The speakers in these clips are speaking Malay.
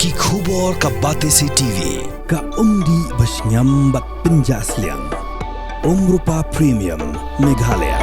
ki khubor ka Batesi TV ka umdi basnyam bak penjaslian Rupa Premium Meghalaya.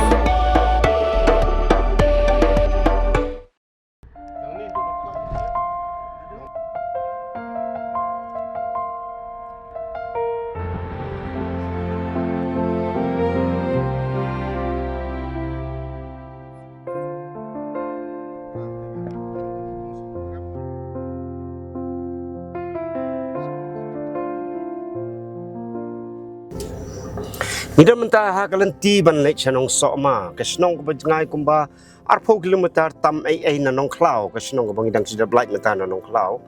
Nida mentah hakalenti ban lek chanong sokma kasnong ko bajngai kumba arpo kilometer tam ai nanong klau kasnong ko bangidang sida black mentah nanong klau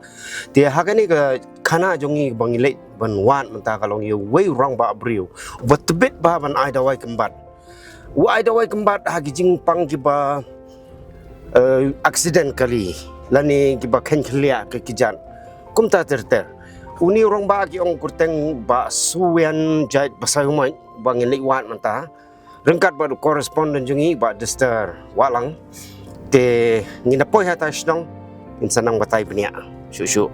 dia hakani ka khana jongi bangi lek ban wan mentah kalong yu wei rong ba abriu watbit ba ban ai dawai kembat hagi jing pang kiba accident kali lani kiba khen khlia ke kijan kumta terter uni rong ba ki ong kurteng ba suwen jait basayumai bangin liwat manta rengkat ba correspondent jungi ba dester walang te nginapoi hata shnong insanang batay pnia shushu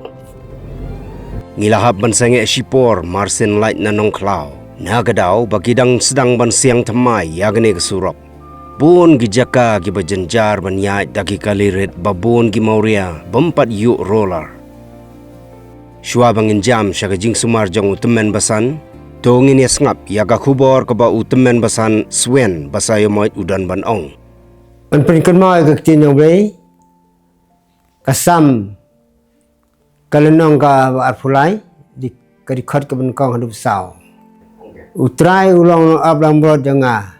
ngilahap bansange sipor marsin light nanong klau nagadau bagidang sedang ban siang temai yagne kesurop bun gijaka gibajenjar banyai dagi kalirit babun gimauria bempat yuk roller shua bangin jam syagajing sumar jong utemen basan Tongin ya sengap ya ka khubor ka ba utemen basan swen basayo moit udan ban ong. An peringkat mau ke tinong bay kasam kalenong ka arfulai di kadikot ke benkong hidup sau. Utrai ulang ablang brod janga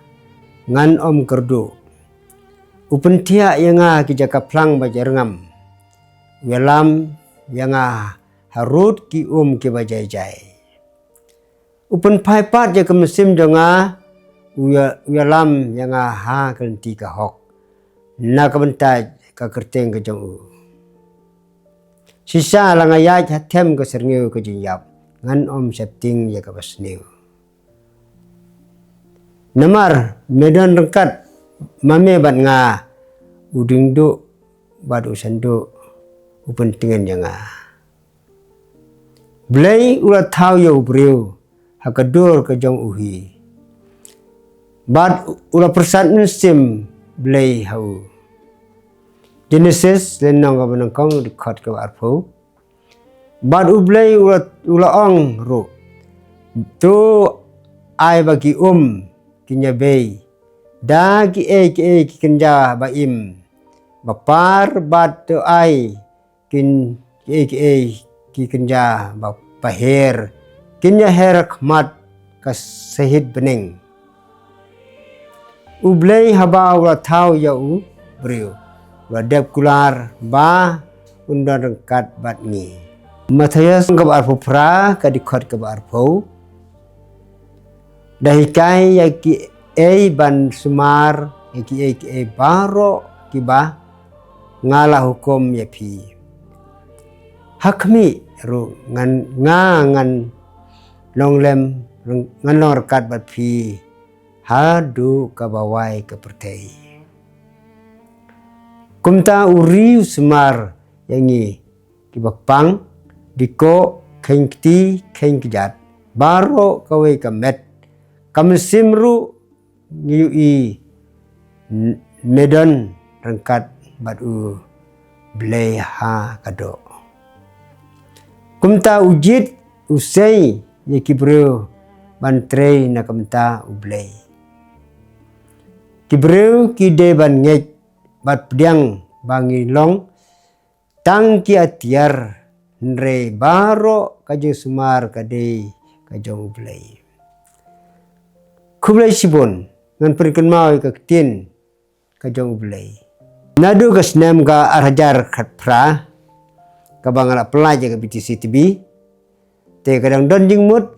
ngan om kerdu. Upentia yanga ki jaka plang bajarngam. Welam yanga harut ki ki bajai-jai. Upen paipat je ke mesim jonga uyalam yang ha kelenti ka hok na ka bentaj ka kerteng ke jong sisa langa ya hatem ke serngiu ke jinyap ngan om septing ya ka basniu namar medan rengkat mame bat nga uding du badu sandu upen tingen janga blai ula thau yo briu hakadur ke jong uhi bad ula persat sim blai hau Genesis lenong ka benangkong dikot ke arpo bad blai ula ong ru tu ai bagi kinya bei da ki ki kenja ba im bapar bad tu ai kin ki kenja ba paher kinya herak mat ka sehid bening ublei haba ula thau ya brio wadap kular ba undan rengkat bat ni Matias ka arpo pra ka dikot ka arpo dahikai ya ki ban sumar ya ki baro ki ba ngala hukum ya pi hakmi ru ngan longlem ngan rekat bat pi hadu ka bawai ka pertai kumta uri semar yangi kibapang diko kengti kengkijat baro kawe kamet kamsimru ngiui medan rengkat batu blai ha kado kumta ujit usai ye kibreu bantrei na kamta ublei kibreu kide ban ngej bat pediang bangi long tang ki atiar nre baro kajeng sumar kade kajeng ublei kublai sibon ngan perikan mau ka tin kajeng ublei nadu kasnem ka arhajar khatpra ka bangala pelaja ka BTC TV te kadang donjing mut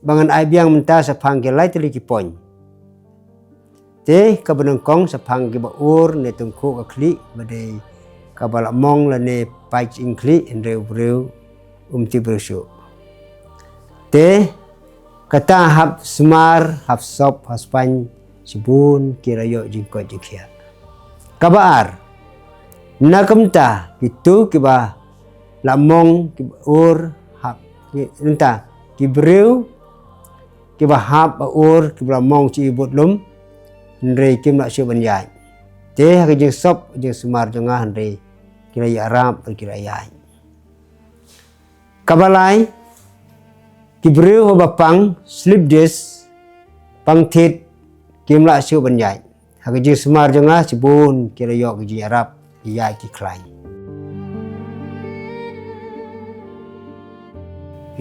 bangan aibiang menta sapang ke lai teli ki poin te kabenengkong sapang ke baur ne tungku ka kli bade kabala mong la ne paich ingkli endre ubreu ti bersu te kata hap semar hap sop haspan sibun kirayo jingko jikia kabar nakamta itu kiba la mong ki ur hap ki entah ki breu ki ba hap ur ki la mong chi bot lum Henry kim nak siu ban yai te ha ki sop je Semar jongah Henry kira ya Arab kira yai kabalai ki breu ho bapang slip disc pang thit kim la siu ban yai ha ki Semar jongah sibun kira yok ki Arab yai ki klai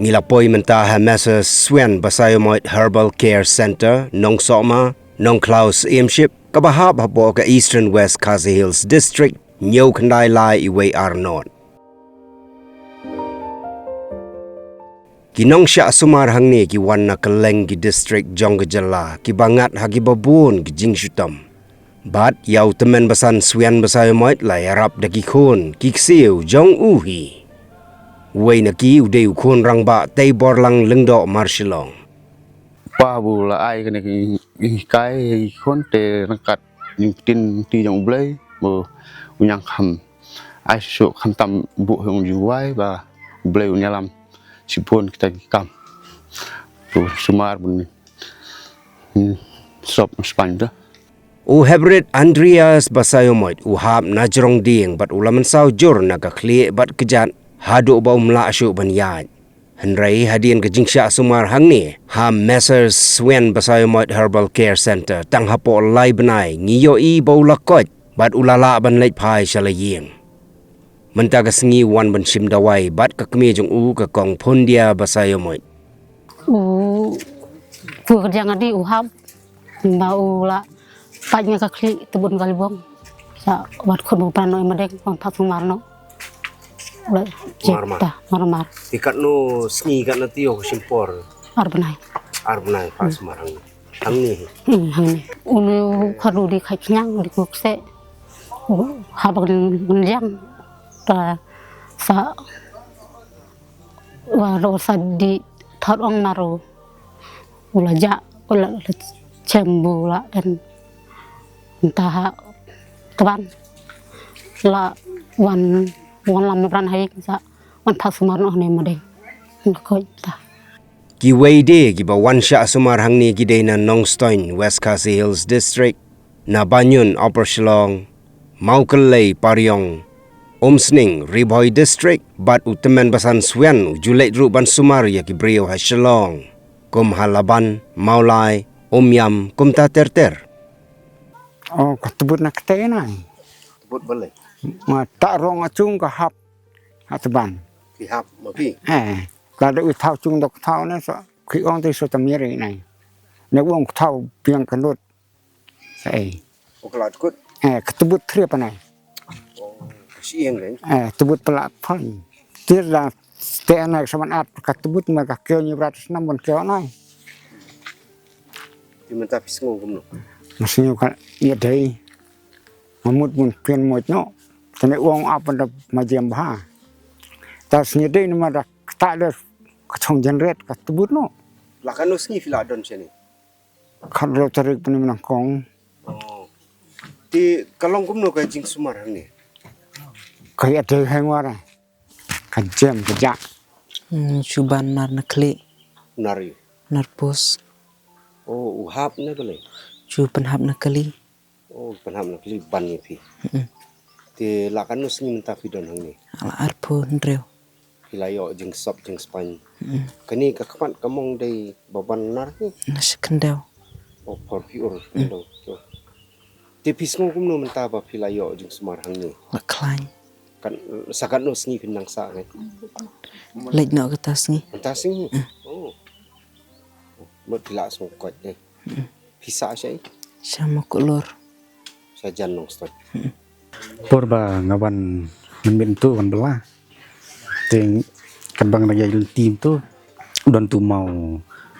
Ngilapoi mentaha Messrs Swen Basayomoit Herbal Care Center, Nong Soma, Nong Klaus Aimship, kabahap hapo ka Eastern West Khasi Hills District, Nyo Kandai Lai Iwe Arnot. Kinong siya sumar hangni ki wan na kaleng ki district Jonggajala, ki bangat hagi babun ki Jingsutam. Bat yaw temen basan Swen Basayomoit lai harap daki khun, ki ksiu jong uhi. Way na ki uday ukon rang ba tay borlang lengdo marshilong. Pa bu là ai cái khốn tệ năng cắt những tin ti trong blay bu unyang kham ai số kham tam bu hong ju wai ba blay unyalam sipun kita kam bu sumar bun sop span dah U Hebrid Andreas Basayomoit uhap najrong ding bat ulaman saw jur naga kli bat kejat hadu ba umla asyuk ban yaj. Henry hadian ke jingsya sumar hangni ha Messrs Swen Basayomoit Herbal Care Center tang hapo lai benai ngiyo i ba ulakot bat ulala ban leit pai shalaying. Mentaga sengi wan ban sim dawai bat ka kemi jong u ka kong Pundia Basayomoit. Vừa kerja ngadi uhab bau la pajnya kakli tebun kalibong sa wat khun bukan no emadeng pang tak sumarno la cipta marmar Ikat no sengi kat na tiyo simpor arbenai arbnai pas marang. Hangni hangni unu kharu di khai nyang di kukse habagan menjang ta sa waro sa di thorong maru ula ja ula cembu la dan entah teban la wan lam ran hai sa wan thak sumar no ne madeng ko ta Ki Wayde ki ba wan sya sumar hangni ki day na Nongstoin West Khasi Hills District na Banyun Upper Shillong Maukalay Paryong Omsning Riboy District bat utemen basan Swen ujulet ru ban sumar ya ki brio ha Shillong kum halaban Maulai Omyam kum ta terter. Oh, ketebut nak tenai. Tebut boleh. Ma tak rong acung ke hap teban. Pihap mapi. Kalau u thau chung dok thau na so khi ong tu so tamiri này. Nek wong thau piang kanut. Sai. Okla kut. Ketebut thriap nai. Sieng le. Tebut pelak phai. Tir la te anak saman at ketebut ma ka keo ni 106 bon keo nai. Di menta pisngo gumno. Masih kan ya dai. Mamut pun pian mot no. Kene wong apa ndak majam bah. Tas ni dai ni ma dak tak ada kacong jenret ketebut no. Lakan no sengi filadon sini. Kan lo tarik pun menang kong. Oh. Di kalong gumno ka jing sumar hangni. Kayak ada hengwara. Kan jam kerja. Chuban nar nakli Nari. narpos Oh, uhap na boleh. chu panhap nakali Oh, panham na kili ban ni pi. Di lakan no sengi menta fidon hangni. ala arpo ndreu Hilayo jing sop jing span. Kani ka kapan kamong day baban nar ni. nasikandau Oh, for pure. Di pisngo gumno menta ba hilayo jing sumar hangni. la klain Kan sakan no sengi pinang sa kan. lej no katas ni Menta sengi. Oh. Mot pila song kot eh. Pisa siya eh. sama kolor Sajan nong stot. Purba ngawan men tu kan belah. Ting kan bang lagi tim tu dan tu mau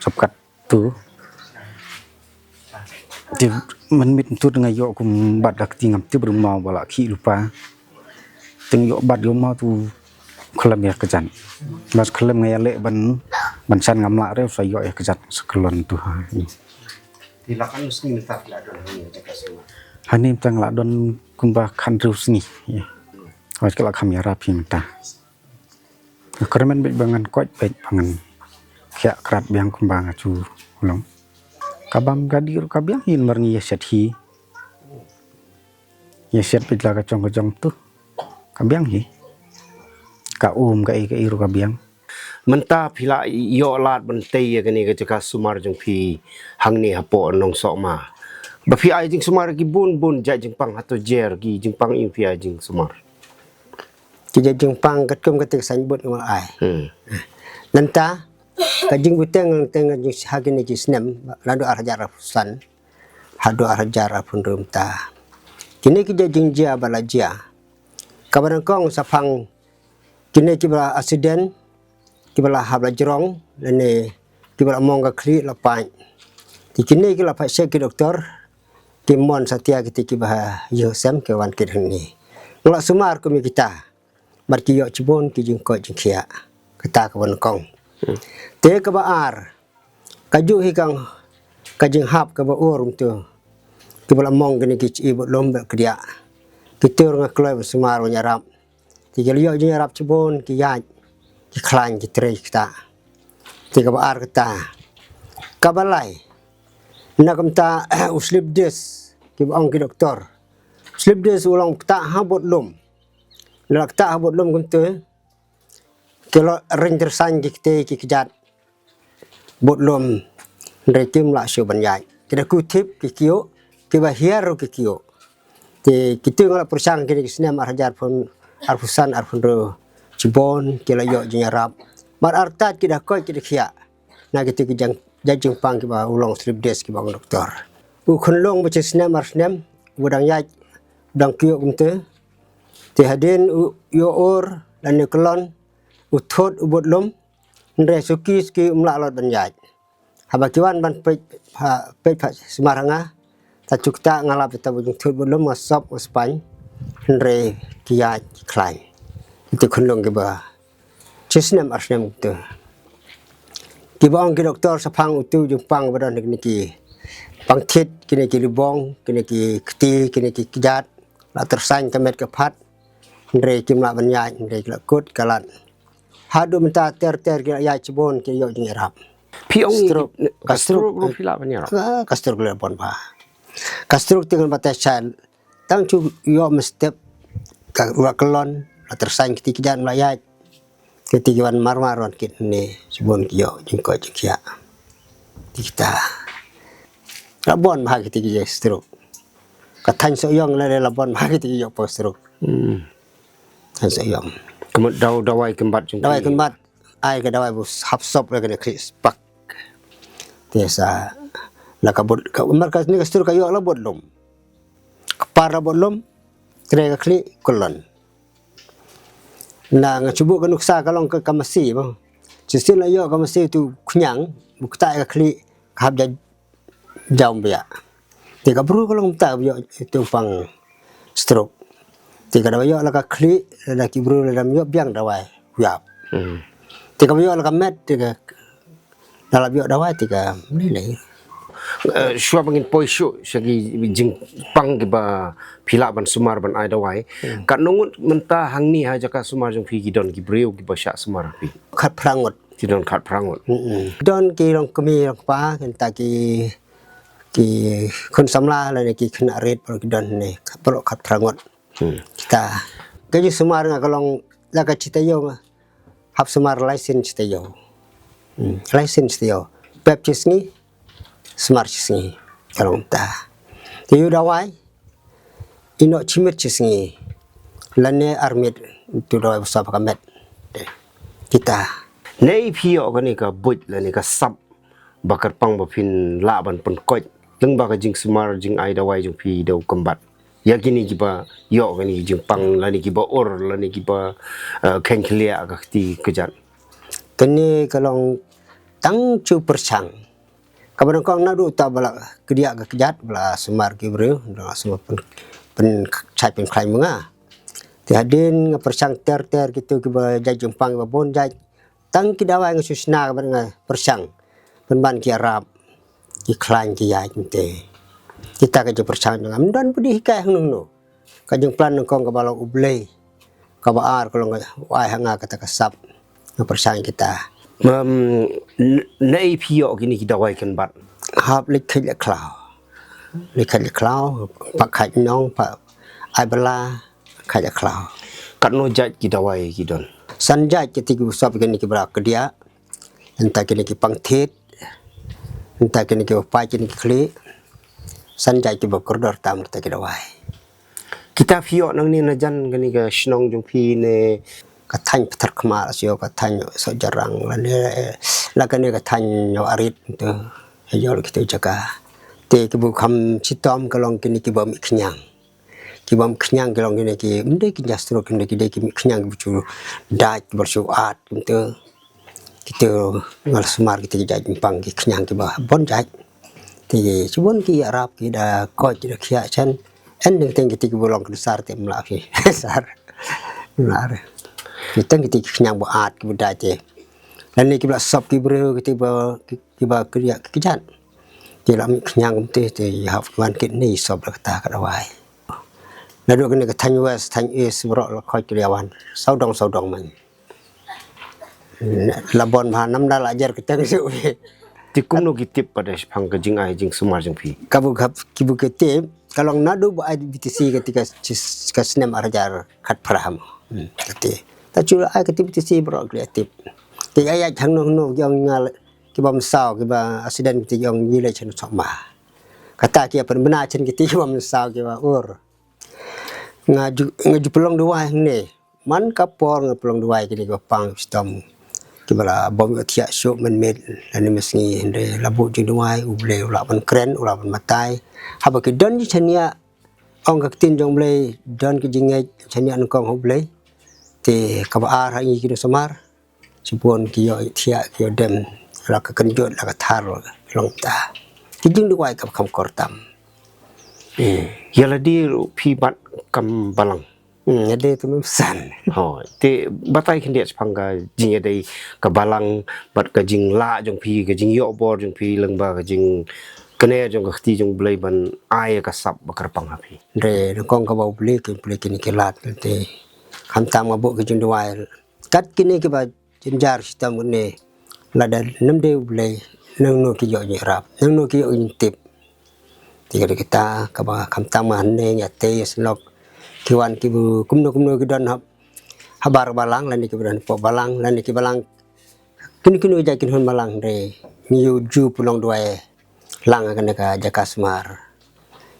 sapkat tu. Ti men tu dengan yo kum bad dak tingam ti belum mau bala ki lupa. Ting yo bad yo mau tu kelam ya kejan. Mas kelam ngayale ban san ngamla re sa yo ya kejat sekelon tu. Dilakan lu sengi minta filadon hangni jika semua. Hani tang la don kumba kan terus ni. Awak kelak kami rapi minta. Keremen baik bangan koj baik bangan kiak kerat biang kembang acu ulong. Kabam gadir kabiang hin marni yaset hi. Yaset pitla kacong tuh kabiang hi. Ka ka iru kabiang. Menta pila yo lat bentai ya gani ka sumar jong pi hang ni hapo nong sok ma. Ba pi ai jing sumar gi bun ja jing pang hato jer gi jing pang in pi ai jing sumar. Kita jengpang ketum ketik sanbut ngol ai. Nanta kajing buteng teng jing hagini jisnem ladu arhajar san. Hadu arhajar pun rumta. Kini kita jing jia balajia. Kabaran kong sapang kini kita accident kibala habla jerong lene kibala mongga kli lapan. Kini kita lapan cek doktor kimon satia kita kibah yosem kewan kirhni. Ngolak sumar kami kita. Marki yok cibon ki jing ko jing kia kata kawan kong. Te ka baar kaju hikang kajing hap ka ba urum tu. Ki bala mong gini ki ibut lomba kedia. Kita orang keluar semar nyarap. Ti yok jing nyarap cibon ki yaj ki klan ki tre kita. Te ka baar kata kabalai nak kamta uslip des ki ba ong ki doktor. Uslip des ulang ta habot lom. Lak tak habot lom kuntu kalau ranger san kita kejat bot lom rekim la syu banjai kita kutip kikio kiba hiaro kikio te kita ngala persang kini kisnem arhajar pun arfusan arfunro cibon kila yo jinyarap mar artat kita koi kita khia na kita kijang jajing pang kiba ulong strip des kiba doktor u khonlong bace snem arsnem budang yai budang kio kuntu ti hadin yo or dan kelon uthot ubot lom ndre suki ski umla lot banjaj habakiwan ban pe semaranga ta cukta ngalap ta bujung thut bot lom ngasop ngaspan ndre kia klain itu khunlong ke ba cisnem arsnem tu ki bang ki doktor sapang utu jupang badan niki pangthit kini ki libong kini ki kti kini ki kijat la tersain kemet kepat ndre kimla banjai ndre kut kalan hadu menta ter kira ya cibon ke yo jingrap Pi ong Stroke. kastruk ro pila banya. kastur gele pon ba kastur dengan batas chal tang cu yo mestep ka ura kelon la tersain kiti kijan layat kiti kiwan marmaron kit ni cibon yo jingko jingkia kita labon ba kiti ki stroke katan so yong la labon ba kiti yo po stroke sayang. Kemudian dawai kembat jung. Dawai kembat, ai ke dawai bus hapsop lagi ni kris pak. Tiasa, nak kabut, mereka ni kastur kayu ala bot lom. Kepara bot lom, kira kli kolon. Na ngacubu kanuksa kalong ke kamasi bang. Justru lah yo kamasi tu kunyang, bukta kli kahab jauh biak. Tiga buru kalong tak yo itu pang stroke. Tiga dawai yo laka kli laki buru dalam yo biang dawai yap. Tiga yo laka met tiga dalam yo dawai tiga ni. Shua bangin poi shu segi jing pang ba pila ban sumar ban ai dawai. Kat nungut menta hang ni aja ka sumar jung pi gidon ki breu ki basya sumar pi. Kat perangut. Gidon kat perangut. Don ki rong kemi rong pa kenta ki kon samla la ni ki kena red per gidon ni perlu kat perangut. Kita gaji sumar nga kalong laka cita yo hap sumar license cita yo. License cita yo. Pep cisngi smart cisngi kalong ta. Tiyu dawai ino cimit cisngi lane armit tu dawai besar pakamet. Kita Nei pio ka ni ka buj la ni ka sap bakar pang ba pin la ban pon koj. Leng ba ka jing sumar jing ai dawai jung pi dau kembat. Ya kini kiba yo kani jing pang la ni kiba or la ni kiba ken klia ka ti kejat. kini kalong tang cu persang. Kabarang kong nadu ta bala kedia ka kejat bala sumar ki breu bala semua pen cai pen klai menga. Ti hadin persang ter gitu kiba jajung pang ba bon jaj tang ki dawai ngasusna kabarang persang penban ki arab ki klan ki ya kinte. Kita kerja persang dengan dan pudi hikai hang nu. Kajeng plan kong ka bala ublei ka baar kalau wai hanga kata kasap persang kita nei pio kini kita wai kan bat hab lik khik le klau pak khai nong pak ai bala khai le klau kat no jat kita wai kidon sanja ketika usap kini ki berak ke dia entah kini ki pangthit entah kini ki pa kini ki kli sanja ki bakordor tam kita ki dawai kita pio nang ni na jan kini ka snong jong pi ne katany petar kema sio katany so jarang la kini katany yo arit tu yo kita jaga te ki bu kham chitom kalong kini ki bam khnyang kibam kenyang kelong kini ki mende ki jastro kini ki deki kenyang bucu daj bersu at gitu kita ngal semar kita jaj pang ki kenyang ki bah bon jaj ti subon ki arab ki da ko ki da khia chan ending teng ki bolong ki sar tem la ki sar nar kita ki kenyang bu at ki daj te lan ni ki bla sop ki breu ki ba kriya ki jan ti lam kenyang te haf wan ki ni sop la kata ka dawai nado kena ke tanya was tanya is berok la khoi kriawan saudong man labon ha nam dal ajar kita ke ti kum no gitip pada phang ka jing ai jing sumar jong pi kabu gap kibu ke tip kalau nado bu BTC ketika ke senem arajar khat praham kete ta chula ai ke BTC berok kreatif ti ayat thang no yang ngal ki bam sao ki ba accident ti yang yile chen sok ma kata ki pen bena chen ki ti bam sao ki ba ngaju pelong dua ni man kapor ngapelong dua kini ko pang stom kibala bom tia syuk men med ani mesni hende labu jing dua uble ulapan kren ulapan matai haba ke don chania ong ka tin jong ble don ke jingai chania an kong uble te kabar ha ngi kini samar sipon ki yo tia ki yo dem la ka kenjot la ka thar long ta ki jing dua ka kam kortam yala di pi bat kam balang ada tu memsan ho te batai khin dia phang ka jing dei ka balang bat ka jing la jong pi ka jing yo bor jong pi leng ba ka jing kene jong ka ti jong blai ban ai ka sap bakar pang ha pi re kong ka bau beli kini kelat te kham tam ma bo ke jing dua kat kini ke ba jinjar sistem ne la da nam de blai nang no ki yo ni rap nang no ki yo intip tiga kita kaba kham tam ma ne nya te slok kiwan ki bu kumno ki don habar balang lan ki dan po balang lan ki balang kini jakin hon balang re niu ju pulong doe lang kan ka jakasmar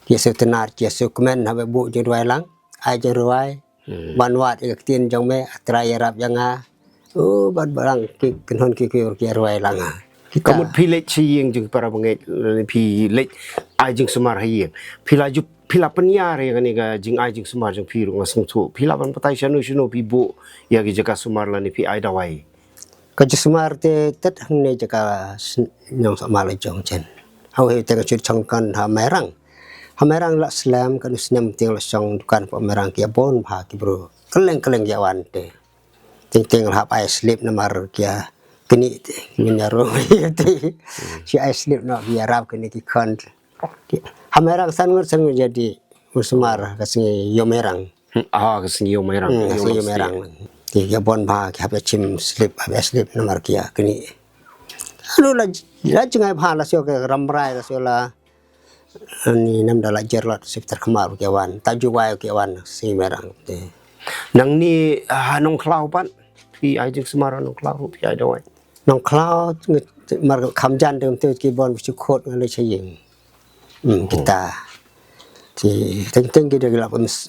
ki setenar ki sukmen habe bu je doe lang ai je roai banwat ik tin jong me atrai rap janga bad balang ki hon ki roai lang kamut pi lech chieng jing para bangai pi lech ai jing sumar hayi pila ju pila penya re kan ga jing ai jing sumar jing pi ru ngasung thu pila ban patai shanu shinu pi bu ya gi jaka sumar la ni pi ai dawai ka sumar te tet hang ne jaka nyong sa mal jong chen hau he te ka chut chong kan ha merang la slam kan snem ting la song dukan po merang ki bon pha ki bro keleng ya wan te ting hap ai slip namar kia kini menyaro itu si ai slip no biarap kini ki kon hamerang sangur jadi musmar kasih yo merang ka sing yo merang yo merang ti ya bon ba ki habe chim slip nomor kia kini anu la jengai pha la sio ke ramrai la sio la ni nam dala jerlot sekitar kemar ki wan taju wai ki wan si merang te nang ni hanong klau pan pi ai jing sumar nong klau pi ai dawai nong klau mar kham jan dem te ki bon chu khot le chaying kita thì teng kita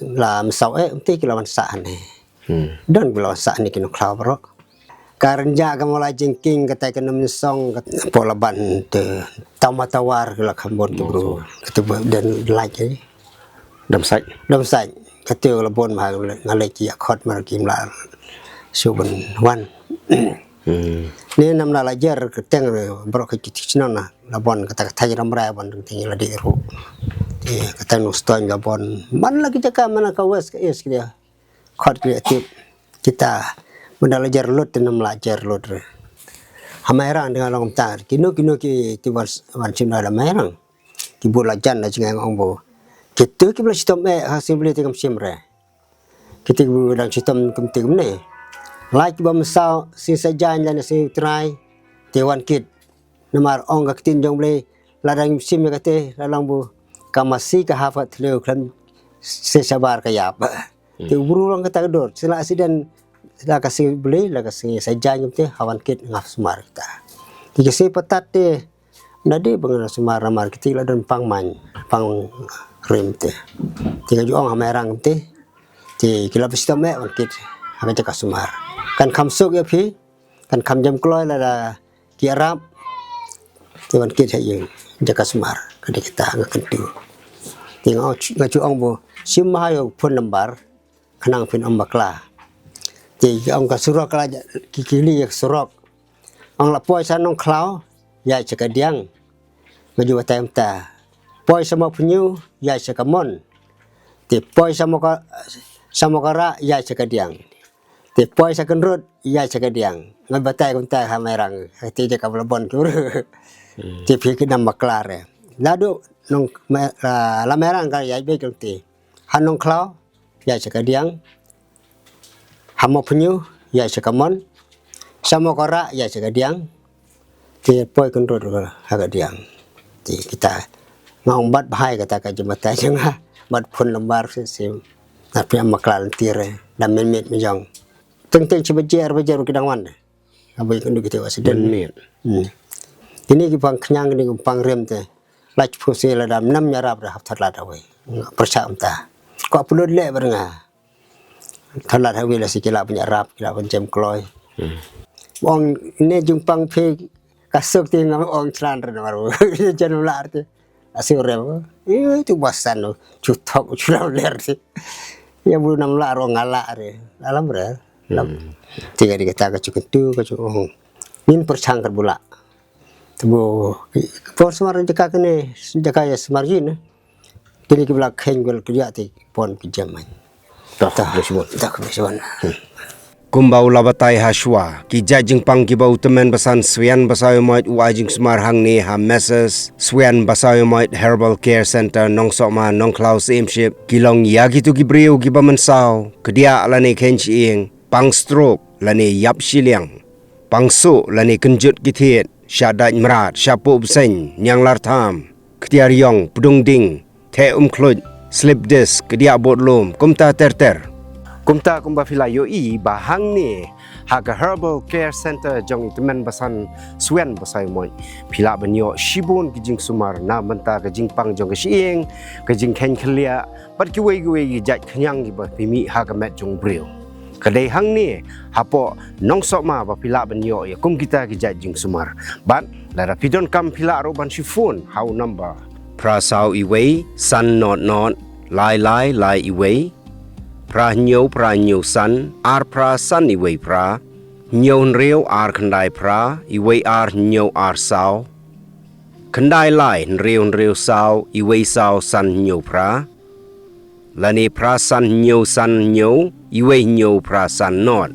làm sau ấy tí kita lawan sa ne dan bila sa ni kino klau bro karanja kamu la jengking kata kena song pola ban te tamatawar kala kambon tu bro kata dan like dam sai kata la bon ma ngale ki khot mar kim la suban wan ni nam la jar keteng bro ke kitchna na la bon kata thai ramrai bon ting la di ru kata nuston la bon man lagi jaka mana ka wes ke is dia khot kreatif kita benda la jar lot nam la jar lot re hamerang dengan long tar kino ki tiwas wan chim la merang ki bola jan la jingang ongbo kita ki bla sistem hasil beli tingam simre kita bu dang sistem kum ne Like bam sao si sajan dan si try Dewan Kit namar ong ka tin jong ble ladang sim ka te lalang bu kamasi ka hafat leu kan se sabar ka yap te burung ka tagdor sila asiden sila kasi ble la kasi sajan jom te hawan kit ngaf sumar kita tiga si patat te nade bangna sumar ramar kita la dan pangman pang rem te tiga juang hamerang te ti kila pista me kit ha ka sumar kan kamsuk ya phi kan kam jam kloy la ki arab Tuan kita yang jaga semar kada kita ngakan tu. Tengok ngacu ong bo simayo pun lembar kenang pin ombakla. Ti ong ka surok la kikili ya surok. Ong la poi sanong klau ya cakadiang. Ngaju batam ta. Poi sama penyu ya cakamon. Ti poi sama kara ya cakadiang. Ti poi sakenrut ya cakadiang. Ngabatai kuntai hamerang. Ti jaka belabon tu. Tipi ke nama kelar. Lalu nong lameran kalau ya baik nanti. Hanong klau ya cakadiang. Hamo penyu ya cakamon. Samo kora ya cakadiang. Ti poi kontrol agak diang. Ti kita ngombat bahaya kata kajemata jangan bat pun lembar sim. Tapi am kelar tire dan menit menjong. Teng cebejar kedang wan. Abai kan kita wasiden menit. Ini kita kenyang ni pang rem te, laj pusi la dam 6 nyarap dah terlat away, persam ta. Kau perlu le berenga. Terlat away la sikila penyarap, kila pencem kloy. Ong ini jumpang pe kasuk te ngam ong tran re maru. Jangan lar te. Asing rem. Itu basan lo, cutok culau ler te. Ya bulu 6 lar ong ngala re. Alam re. Tiga dikata kacuk tu kacuk ong. Min persang kerbula. Tubuh, pon semar jaka kene jaka ya semarjin. Kini ke belak hengol kerja ti pon kejaman. Tak bersebut. Kumbau labatai haswa ki jajing pang ki bau temen basan swian basayo moit wajing smar hang ni ha messes swian basayo moit herbal care center nong sokma nong klaus aimship kilong yagi tu ki briu ki bamensau kedia alane kenchi ing pang stroke lane yap shiliang pang so lane kenjut ki thiet Syadat merat, syapu beseng, nyang lartam, ketiar yong, pedung ding, te klud, slip disc, kedia bot lom, kumta ter. Kumta kumba filayo i, bahang ni, haga herbal care center jong temen basan suen basay moy. Pila banyo, shibun kijing sumar, na benta kijing pang jong kesiing, kijing ken kelia, pat kiway gijat kenyang giba pimi haga met jong bril. Kedai hang ni hapo nong sokma ba pila banyo ya kum kita kijat jing sumar bat lara pidon kam pila ro ban shifun how number prasau iway san not lai iway pra nyo san ar pra san iway pra nyo reu ar khandai pra iway ar nyo ar sao khandai lai reu sao iway sao san nyo pra lani pra san nyo iwe nyo pra san not